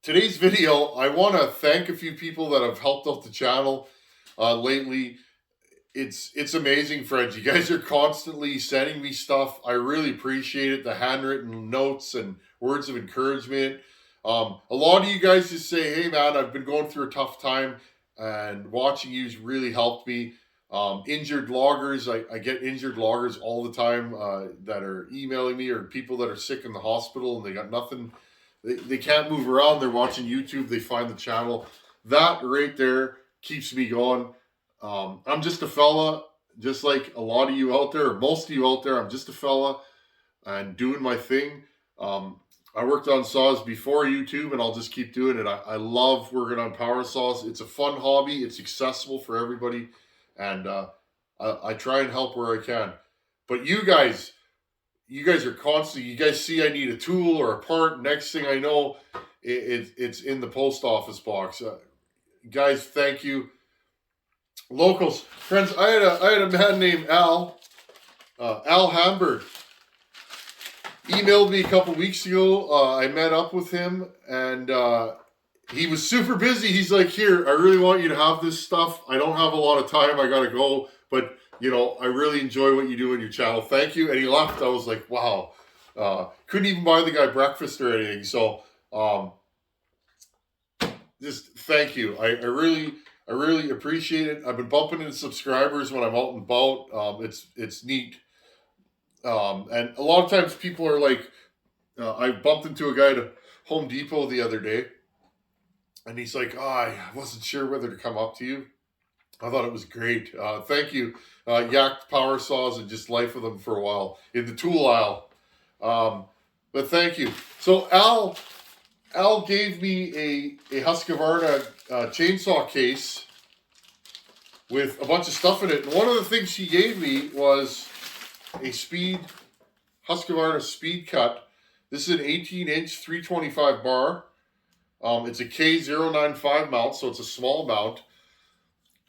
Today's video, I want to thank a few people that have helped out the channel lately. It's amazing, friends. You guys are constantly sending me stuff. I really appreciate it. The handwritten notes and words of encouragement. A lot of you guys just say, "Hey, man, I've been going through a tough time, and watching you's really helped me." Injured loggers, I get injured loggers all the time that are emailing me, or people that are sick in the hospital and they got nothing. They can't move around. They're watching YouTube. They find the channel. That right there keeps me going. I'm just a fella, just like a lot of you out there, or most of you out there. I'm just a fella and doing my thing. I worked on saws before YouTube, and I'll just keep doing it. I love working on power saws. It's a fun hobby. It's accessible for everybody, and I try and help where I can. But you guys are constantly, you guys see I need a tool or a part. Next thing I know, it's in the post office box. Guys, thank you. Locals, friends, I had a man named Al Hamburg. Emailed me a couple weeks ago. I met up with him, and he was super busy. He's like, "Here, I really want you to have this stuff. I don't have a lot of time. I gotta go, but I really enjoy what you do on your channel. Thank you." And he left. I was like, wow. Couldn't even buy the guy breakfast or anything. So just thank you. I really appreciate it. I've been bumping into subscribers when I'm out and about. It's neat. And a lot of times people are like, I bumped into a guy at Home Depot the other day, and he's like, I wasn't sure whether to come up to you. I thought it was great. Thank you. Yacked power saws and just life with them for a while in the tool aisle. But thank you. So Al gave me a Husqvarna chainsaw case with a bunch of stuff in it. And one of the things he gave me was a Husqvarna speed cut. This is an 18-inch 325 bar. It's a K095 mount, so it's a small mount.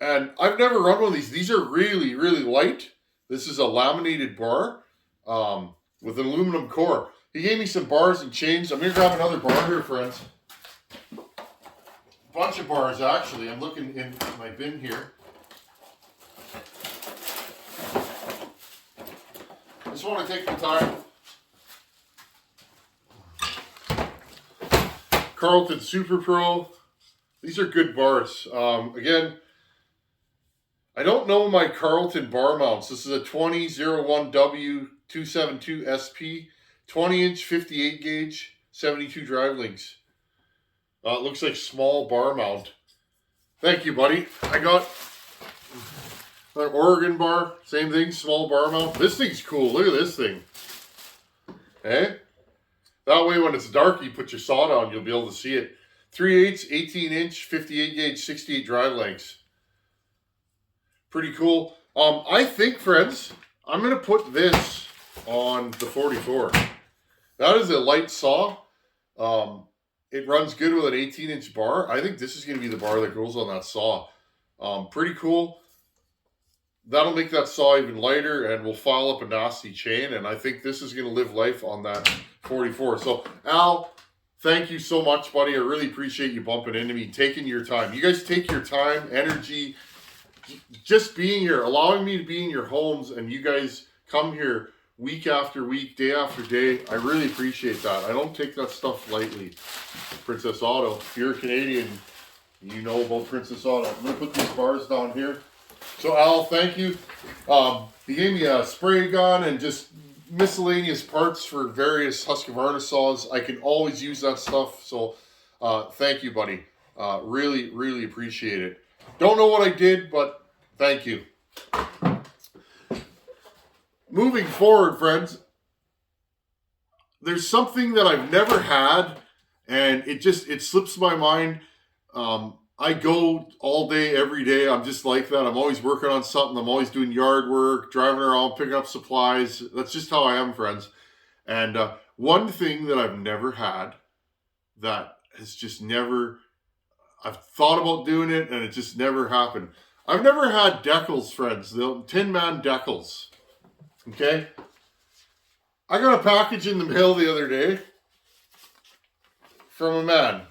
And I've never run one of these. These are really, really light. This is a laminated bar with an aluminum core. He gave me some bars and chains. I'm going to grab another bar here, friends. A bunch of bars, actually. I'm looking in my bin here. I just want to take the time. Carlton Super Pro. These are good bars. Again, I don't know my Carlton bar mounts. This is a 2001W272 SP, 20-inch, 58 gauge, 72 drive links. It looks like small bar mount. Thank you, buddy. I got an Oregon bar. Same thing, small bar mount. This thing's cool. Look at this thing. Hey? That way when it's dark, you put your saw down, you'll be able to see it. 3/8, 18-inch, 58 gauge, 68 drive lengths. Pretty cool. I think, friends, I'm going to put this on the 44. That is a light saw. It runs good with an 18-inch bar. I think this is going to be the bar that goes on that saw. Pretty cool. That'll make that saw even lighter, and we'll file up a nasty chain. And I think this is going to live life on that 44. So, Al, thank you so much, buddy. I really appreciate you bumping into me, taking your time. You guys take your time, energy, just being here, allowing me to be in your homes, and you guys come here week after week, day after day. I really appreciate that. I don't take that stuff lightly. Princess Auto, if you're a Canadian, you know about Princess Auto. I'm going to put these bars down here. So, Al, thank you. He gave me a spray gun and just miscellaneous parts for various Husqvarna saws. I can always use that stuff. So, thank you, buddy. Really, really appreciate it. Don't know what I did, but thank you. Moving forward, friends, there's something that I've never had, and it slips my mind. I go all day, every day. I'm just like that. I'm always working on something. I'm always doing yard work, driving around, picking up supplies. That's just how I am, friends. And one thing that I've never had, that has just never, I've thought about doing it, and it just never happened. I've never had decals, friends. The Tin Man decals. Okay? I got a package in the mail the other day from a man.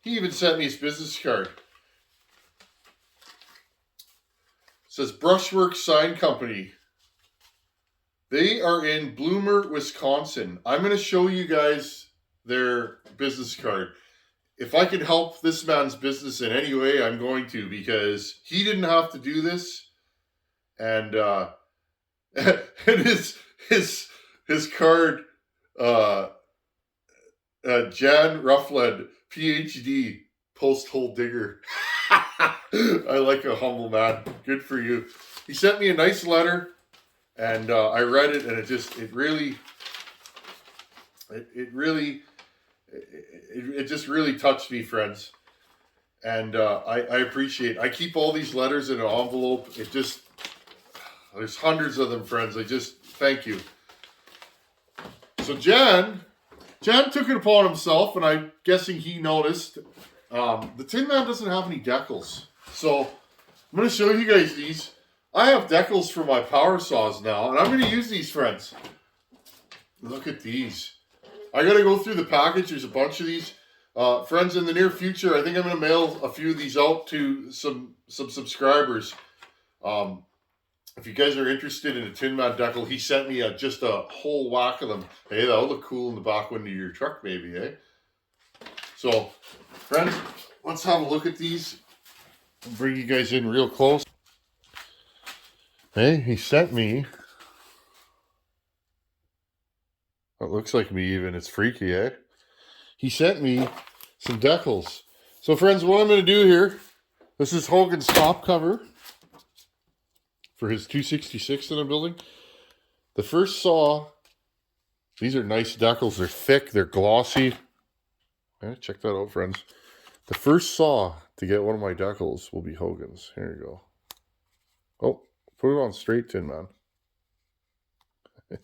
He even sent me his business card. It says Brushwork Sign Company. They are in Bloomer, Wisconsin. I'm going to show you guys their business card. If I can help this man's business in any way, I'm going to, because he didn't have to do this. And and his card, Jan Ruffled, PhD, post hole digger. I like a humble man. Good for you. He sent me a nice letter, and I read it, and it just really touched me, friends. And I appreciate it. I keep all these letters in an envelope. There's hundreds of them, friends. Thank you. So Jan took it upon himself, and I'm guessing he noticed. The Tin Man doesn't have any decals. So I'm going to show you guys these. I have decals for my power saws now, and I'm going to use these, friends. Look at these. I got to go through the package. There's a bunch of these. Friends, in the near future, I think I'm going to mail a few of these out to some subscribers. If you guys are interested in a Tin Man decal, he sent me just a whole whack of them. Hey, that'll look cool in the back window of your truck, maybe, eh? So, friends, let's have a look at these. I'll bring you guys in real close. Hey, he sent me. It looks like me even. It's freaky, eh? He sent me some decals. So, friends, what I'm going to do here, this is Hogan's top cover for his 266 that I'm building. The first saw, these are nice decals. They're thick, they're glossy. Check that out, friends. The first saw to get one of my decals will be Hogan's. Here you go. Oh, put it on straight, Tin Man. There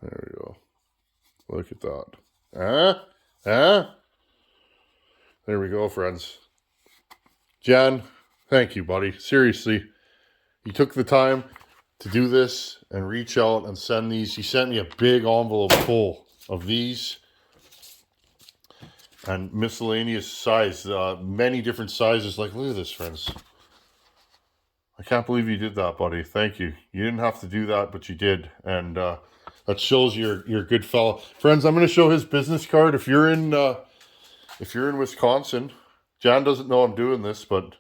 we go. Look at that. There we go, friends. Jan, thank you, buddy. Seriously, you took the time to do this and reach out and send these. He sent me a big envelope full of these and miscellaneous size, many different sizes. Like, look at this, friends. I can't believe you did that, buddy. Thank you. You didn't have to do that, but you did, and that shows you're a good fellow. Friends, I'm going to show his business card. If you're in Wisconsin, Jan doesn't know I'm doing this, but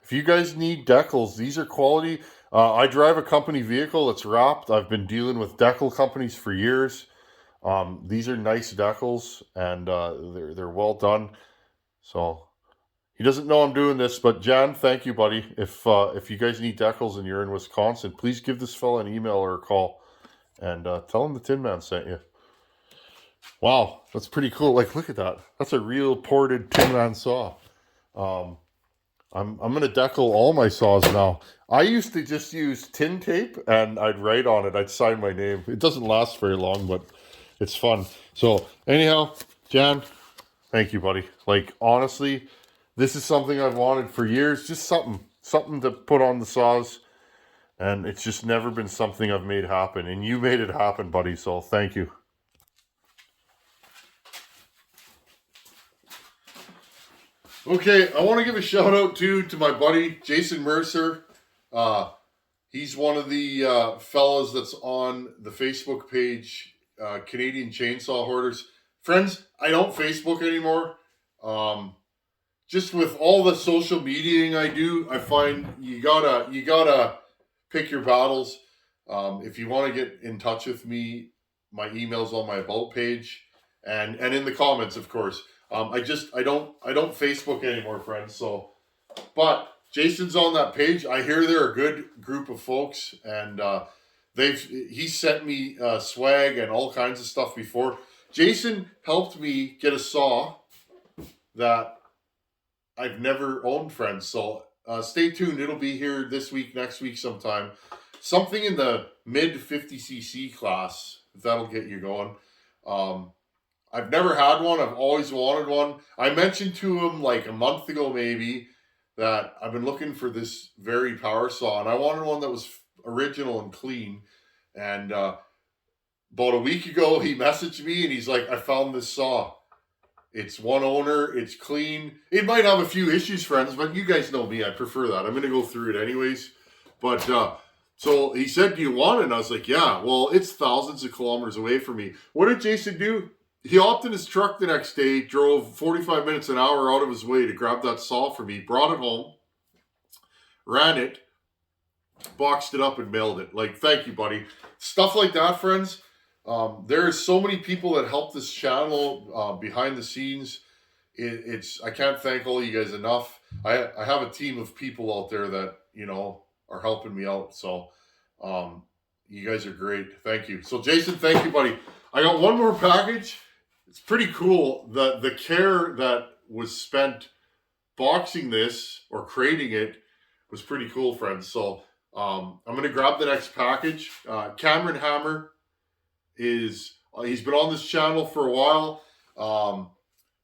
if you guys need decals, these are quality. I drive a company vehicle that's wrapped. I've been dealing with decal companies for years. These are nice decals, and they're well done. So he doesn't know I'm doing this, but Jan, thank you, buddy. If you guys need decals and you're in Wisconsin, please give this fella an email or a call, and tell him the Tin Man sent you. Wow, that's pretty cool. Like, look at that. That's a real ported Tin Man saw. I'm going to decal all my saws now. I used to just use tin tape, and I'd write on it. I'd sign my name. It doesn't last very long, but it's fun. So, anyhow, Jan, thank you, buddy. Like, honestly, this is something I've wanted for years. Just something to put on the saws, and it's just never been something I've made happen. And you made it happen, buddy, so thank you. Okay, I want to give a shout out to my buddy Jason Mercer. He's one of the fellas that's on the Facebook page, Canadian Chainsaw Hoarders. Friends, I don't Facebook anymore. Just with all the social mediaing I do, I find you gotta pick your battles. If you want to get in touch with me, my email's on my about page, and in the comments, of course. I don't Facebook anymore, friends. So, but Jason's on that page. I hear they're a good group of folks, and he's sent me swag and all kinds of stuff before. Jason helped me get a saw that I've never owned, friends. So stay tuned. It'll be here this week, next week sometime. Something in the mid 50cc class, if that'll get you going. I've never had one. I've always wanted one. I mentioned to him like a month ago maybe that I've been looking for this very power saw, and I wanted one that was original and clean. And about a week ago, he messaged me and he's like, I found this saw. It's one owner. It's clean. It might have a few issues, friends, but you guys know me. I prefer that. I'm going to go through it anyways. But so he said, do you want it? And I was like, yeah. Well, it's thousands of kilometers away from me. What did Jason do? He hopped in his truck the next day, drove 45 minutes an hour out of his way to grab that saw for me, brought it home, ran it, boxed it up, and mailed it. Like, thank you, buddy. Stuff like that, friends. There's so many people that help this channel behind the scenes. I can't thank all you guys enough. I have a team of people out there that, you know, are helping me out. So you guys are great. Thank you. So Jason, thank you, buddy. I got one more package. It's pretty cool. The care that was spent boxing this or creating it was pretty cool, friends. So I'm going to grab the next package. Cameron Hammer he's been on this channel for a while.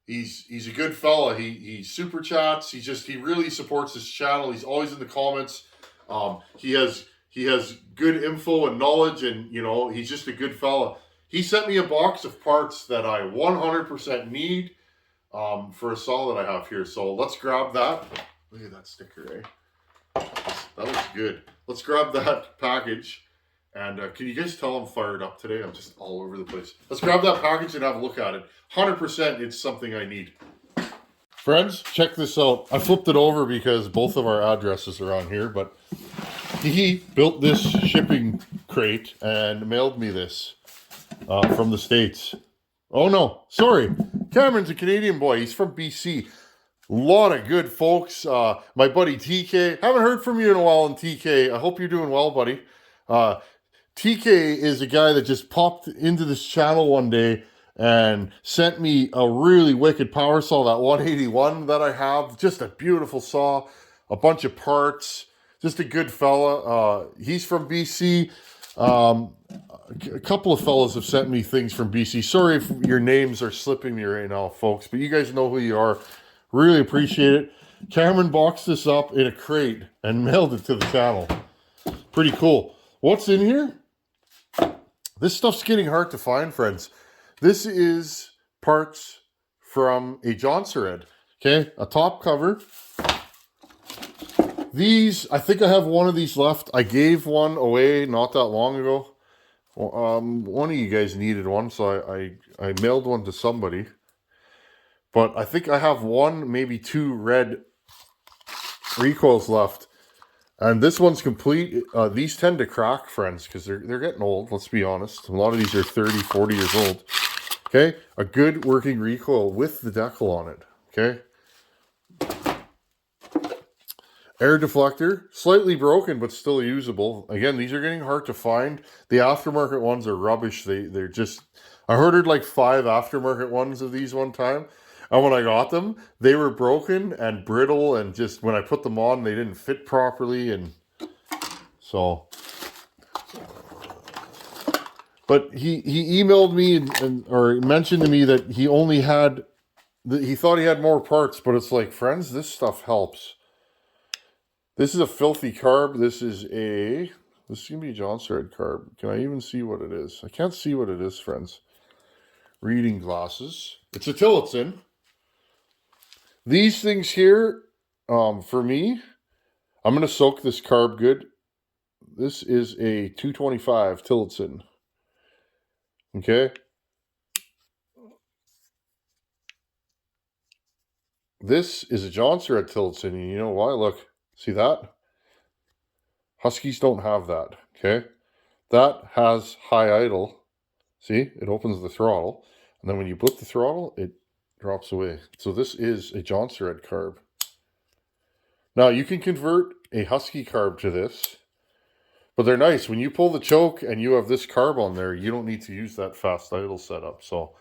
He's a good fella. He super chats. He really supports this channel. He's always in the comments. He has good info and knowledge, and you know, he's just a good fella. He sent me a box of parts that I 100% need for a saw that I have here. So let's grab that. Look at that sticker, eh? That looks good. Let's grab that package. And can you guys tell I'm fired up today? I'm just all over the place. Let's grab that package and have a look at it. 100% it's something I need. Friends, check this out. I flipped it over because both of our addresses are on here, but he built this shipping crate and mailed me this from the States. Oh no, sorry. Cameron's a Canadian boy. He's from BC. A lot of good folks. My buddy TK. Haven't heard from you in a while, TK. I hope you're doing well, buddy. TK is a guy that just popped into this channel one day and sent me a really wicked power saw, that 181 that I have. Just a beautiful saw, a bunch of parts, just a good fella. He's from BC. A couple of fellas have sent me things from BC. Sorry if your names are slipping me right now, folks, but you guys know who you are. Really appreciate it. Cameron boxed this up in a crate and mailed it to the channel. Pretty cool. What's in here? This stuff's getting hard to find, friends. This is parts from a Johnsred. Okay, a top cover. These, I think I have one of these left. I gave one away not that long ago. One of you guys needed one, so I mailed one to somebody. But I think I have one, maybe two red recoils left. And this one's complete. These tend to crack, friends, because they're getting old, let's be honest. A lot of these are 30, 40 years old. Okay, a good working recoil with the decal on it. Okay. Air deflector, slightly broken, but still usable. Again, these are getting hard to find. The aftermarket ones are rubbish. They're just... I ordered like 5 aftermarket ones of these one time. And when I got them, they were broken and brittle, and just when I put them on, they didn't fit properly, and so. But he emailed me or mentioned to me that he only had, he thought he had more parts, but it's like, friends, this stuff helps. This is a filthy carb. This is gonna be a Johnsred carb. Can I even see what it is? I can't see what it is, friends. Reading glasses. It's a Tillotson. These things here, for me, I'm going to soak this carb good. This is a 225 Tillotson. Okay. This is a Johnsred Tillotson, and you know why? Look, see that? Huskies don't have that, okay? That has high idle. See? It opens the throttle, and then when you blip the throttle, it drops away. So this is a Johnsred carb. Now, you can convert a Husky carb to this, but they're nice. When you pull the choke and you have this carb on there, you don't need to use that fast idle setup. So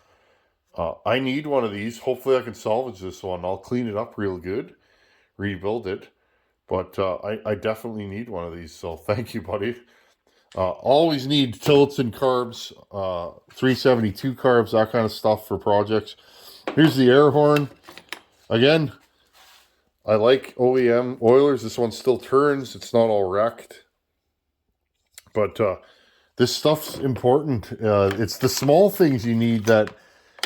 I need one of these. Hopefully I can salvage this one. I'll clean it up real good, rebuild it. But I definitely need one of these. So thank you, buddy. Always need Tillotson carbs, 372 carbs, that kind of stuff for projects. Here's the air horn. Again, I like OEM oilers. This one still turns. It's not all wrecked. But This stuff's important. It's the small things you need that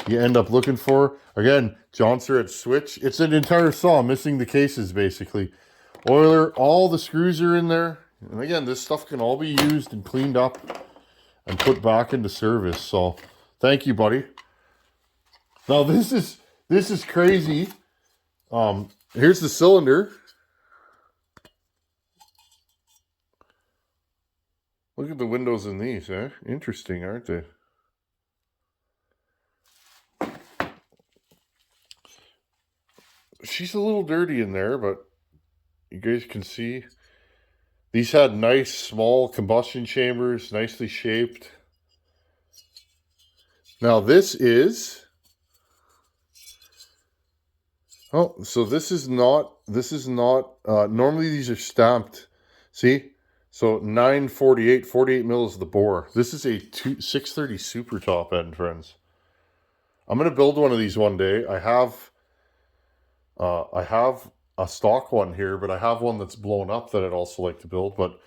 you end up looking for. Again, Johnsred switch. It's an entire saw, missing the cases basically. Oiler, all the screws are in there. And again, this stuff can all be used and cleaned up and put back into service. So, thank you, buddy. Now this is crazy. Here's the cylinder. Look at the windows in these, eh? Interesting, aren't they? She's a little dirty in there, but you guys can see. These had nice small combustion chambers, nicely shaped. Now this is... Oh, so this is not, normally these are stamped. See? So 948, 48 mils is the bore. This is a 630 super top end, friends. I'm going to build one of these one day. I have a stock one here, but I have one that's blown up that I'd also like to build. But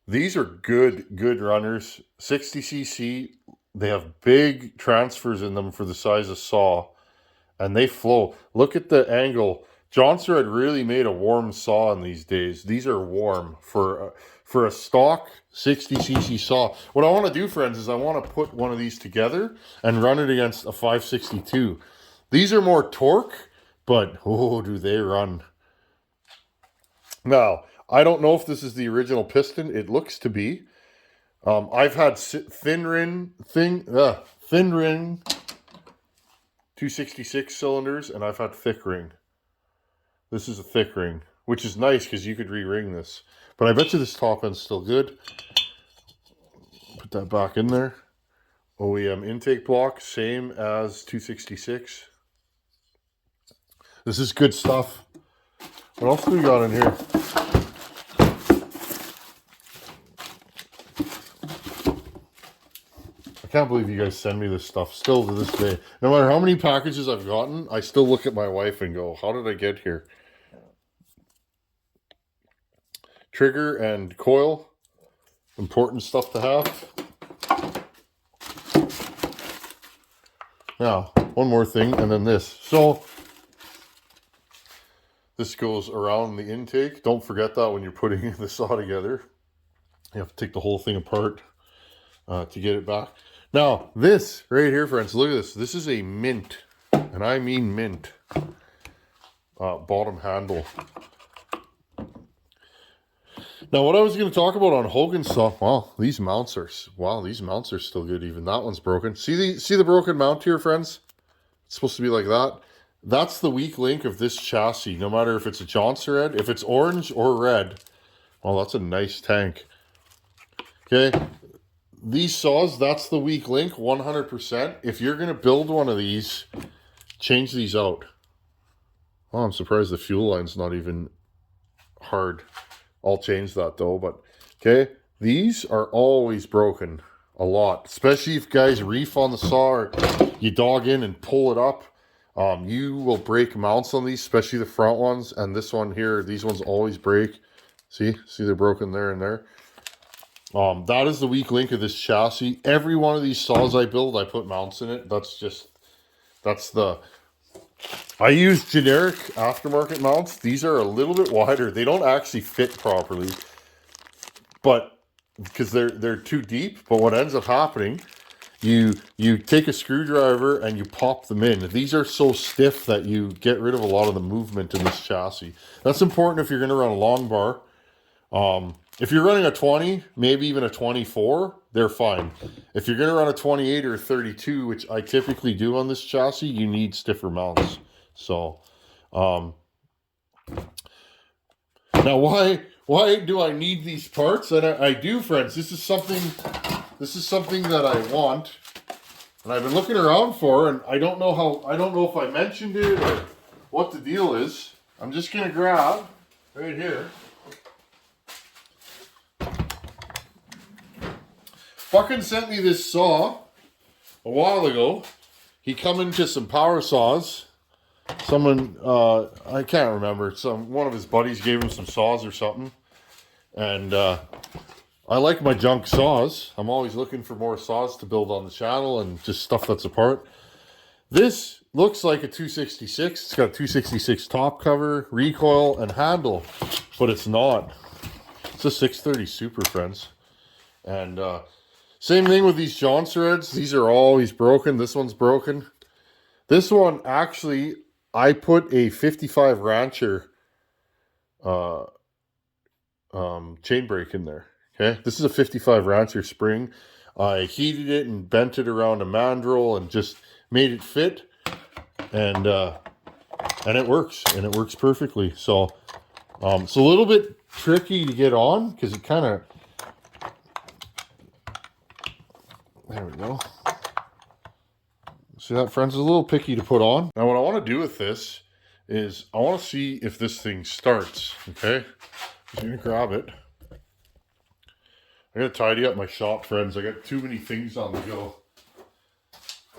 these are good runners. 60cc. They have big transfers in them for the size of saw. And they flow. Look at the angle. Johnsred really made a warm saw in these days. These are warm for a stock 60cc saw. What I want to do, friends, is I want to put one of these together and run it against a 562. These are more torque, but oh, do they run. Now, I don't know if this is the original piston. It looks to be. I've had thin ring 266 cylinders, and I've had thick ring. This is a thick ring, which is nice because you could re-ring this. But I bet you this top end's still good. Put that back in there. OEM intake block, same as 266. This is good stuff. What else do we got in here? I can't believe you guys send me this stuff still to this day. No matter how many packages I've gotten, I still look at my wife and go, how did I get here? Trigger and coil. Important stuff to have. Now, one more thing, and then this. So, this goes around the intake. Don't forget that when you're putting the saw together. You have to take the whole thing apart to get it back. Now, this right here, friends, look at this. This is a mint, and I mean mint, bottom handle. Now, what I was going to talk about on Hogan's saw, wow, these mounts are still good. Even that one's broken. See the broken mount here, friends? It's supposed to be like that. That's the weak link of this chassis. No matter if it's a Johnsred, if it's orange or red. Oh, that's a nice tank. Okay. These saws, that's the weak link, 100%. If you're going to build one of these, change these out. Oh, I'm surprised the fuel line's not even hard. I'll change that though, but okay. These are always broken a lot, especially if guys reef on the saw or you dog in and pull it up. You will break mounts on these, especially the front ones. And this one here, these ones always break. See they're broken there and there. That is the weak link of this chassis. Every one of these saws I build, I put mounts in it. I use generic aftermarket mounts. These are a little bit wider. They don't actually fit properly, but because they're too deep. But what ends up happening, you take a screwdriver and you pop them in. These are so stiff that you get rid of a lot of the movement in this chassis. That's important if you're going to run a long bar. If you're running a 20, maybe even a 24, they're fine. If you're going to run a 28 or a 32, which I typically do on this chassis, you need stiffer mounts. So, now why do I need these parts? And I do, friends. This is something that I want, and I've been looking around for, and I don't know if I mentioned it or what the deal is. I'm just going to grab right here. Fucking sent me this saw a while ago. He come into some power saws. Someone, I can't remember. One of his buddies gave him some saws or something. And I I like my junk saws. I'm always looking for more saws to build on the channel and just stuff that's apart. This looks like a 266. It's got a 266 top cover, recoil, and handle, but it's not. It's a 630 Super, friends. And same thing with these Johnsreds. These are always broken. This one's broken. This one, actually, I put a 55 Rancher chain brake in there. Okay, this is a 55 Rancher spring. I heated it and bent it around a mandrel and just made it fit, and it works, and it works perfectly. So it's a little bit tricky to get on because it kind of, there we go. See that, friends? It's a little picky to put on. Now what I want to do with this is I want to see if this thing starts. Okay, I'm gonna grab it. I gotta tidy up my shop, friends. I got too many things on the go.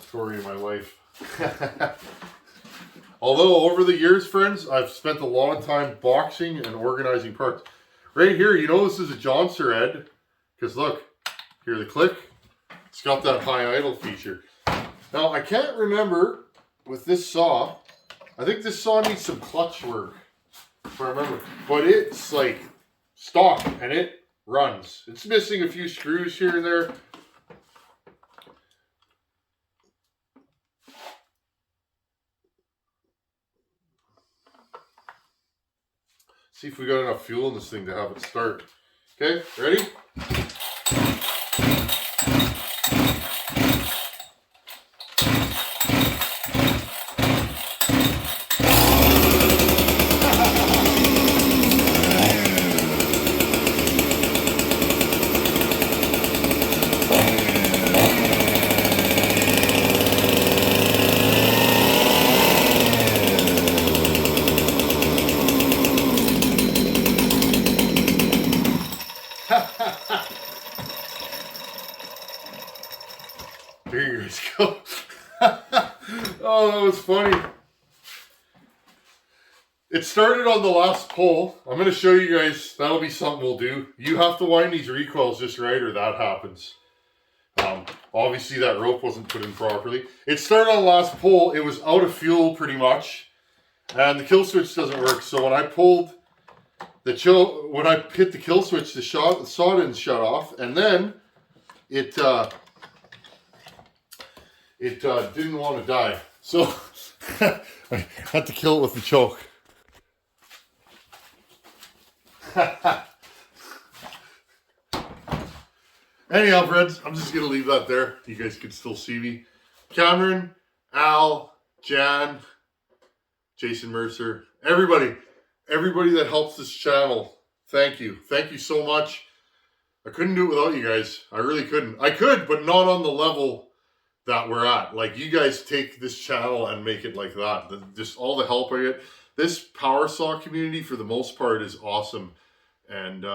Story of my life. Although over the years, friends, I've spent a lot of time boxing and organizing parts. Right here, you know this is a Johnsred, because look, hear the click? It's got that high idle feature. Now, I can't remember with this saw. I think this saw needs some clutch work, if I remember. But it's like stock, and it runs. It's missing a few screws here and there. See if we got enough fuel in this thing to have it start. Okay, ready? There you guys go. Oh, that was funny. It started on the last pull. I'm going to show you guys. That'll be something we'll do. You have to wind these recoils just right or that happens. Obviously that rope wasn't put in properly. It started on the last pull. It was out of fuel pretty much. And the kill switch doesn't work. So when I pulled when I hit the kill switch, the saw didn't shut off. And then it didn't want to die. So I had to kill it with the choke. Anyhow, friends, I'm just going to leave that there. You guys can still see me. Cameron, Al, Jan, Jason Mercer, everybody that helps this channel, thank you. Thank you so much. I couldn't do it without you guys. I really couldn't. I could, but not on the level that we're at. Like, you guys take this channel and make it like that. Just all the help I get. This power saw community, for the most part, is awesome. And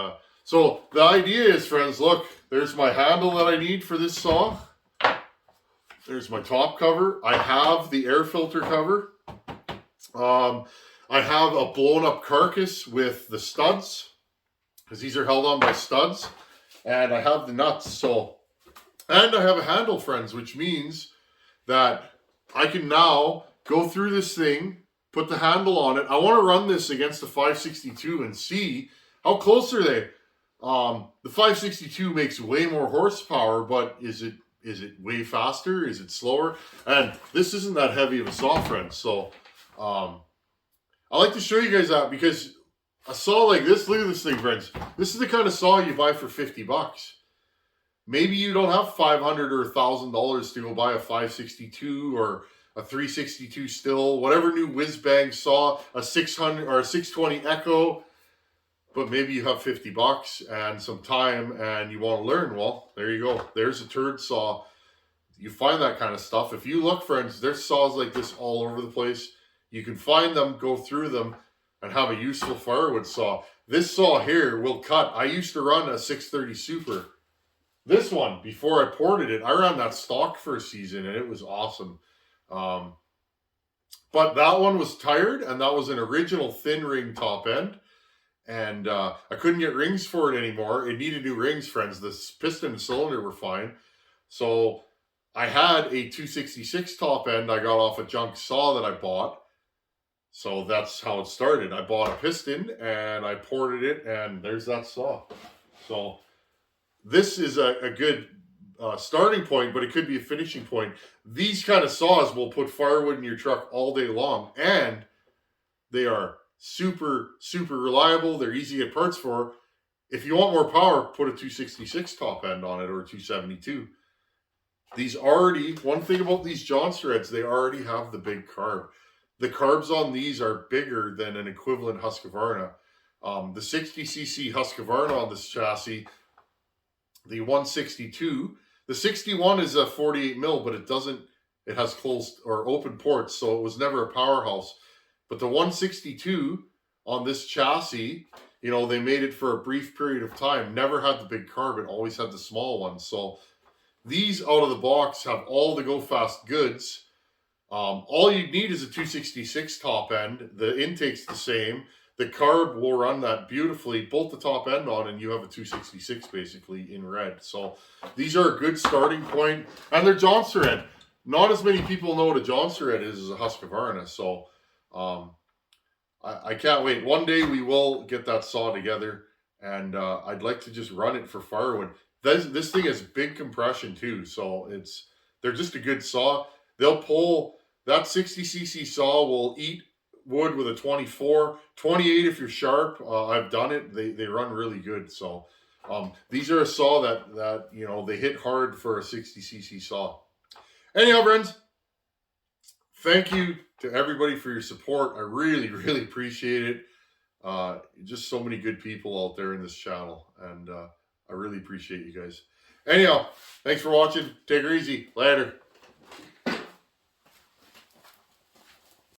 so the idea is, friends, look, there's my handle that I need for this saw. There's my top cover. I have the air filter cover. I have a blown up carcass with the studs, because these are held on by studs. And I have the nuts. And I have a handle, friends, which means that I can now go through this thing, put the handle on it. I want to run this against the 562 and see how close are they. The 562 makes way more horsepower, but is it way faster? Is it slower? And this isn't that heavy of a saw, friends. So I like to show you guys that, because a saw like this, look at this thing, friends. This is the kind of saw you buy for 50 bucks. Maybe you don't have $500 or $1,000 to go buy a 562 or a 362 still, whatever new whiz-bang saw, a 600 or a 620 Echo, but maybe you have 50 bucks and some time and you want to learn. Well, there you go. There's a turd saw. You find that kind of stuff. If you look, friends, there's saws like this all over the place. You can find them, go through them, and have a useful firewood saw. This saw here will cut. I used to run a 630 Super. This one, before I ported it, I ran that stock for a season, and it was awesome. But that one was tired, and that was an original thin ring top end. and I couldn't get rings for it anymore. It needed new rings, friends. The piston and cylinder were fine. So I had a 266 top end I got off a junk saw that I bought. So that's how it started. I bought a piston and I ported it, and there's that saw. So this is a good starting point, but it could be a finishing point. These kind of saws will put firewood in your truck all day long, and they are super, super reliable. They're easy to get parts for. If you want more power, put a 266 top end on it or a 272. These already, one thing about these Johnsreds, they already have the big carb. The carbs on these are bigger than an equivalent Husqvarna. The 60cc Husqvarna on this chassis, the 162, the 61 is a 48 mil, but it has closed or open ports, so it was never a powerhouse. But the 162 on this chassis, you know, they made it for a brief period of time, never had the big carb, it always had the small one. So these out of the box have all the go fast goods. All you need is a 266 top end. The intake's the same. The carb will run that beautifully. Bolt the top end on and you have a 266 basically in red. So these are a good starting point. And they're Johnsred. Not as many people know what a Johnsred is as a Husqvarna. So I can't wait. One day we will get that saw together. And I'd like to just run it for firewood. This thing has big compression too. So they're just a good saw. They'll pull, that 60cc saw will eat wood with a 24, 28 if you're sharp. I've done it. They run really good. So these are a saw that you know, they hit hard for a 60cc saw. Anyhow, friends, thank you to everybody for your support. I really, really appreciate it. Just so many good people out there in this channel, and I really appreciate you guys. Anyhow, thanks for watching. Take her easy. Later.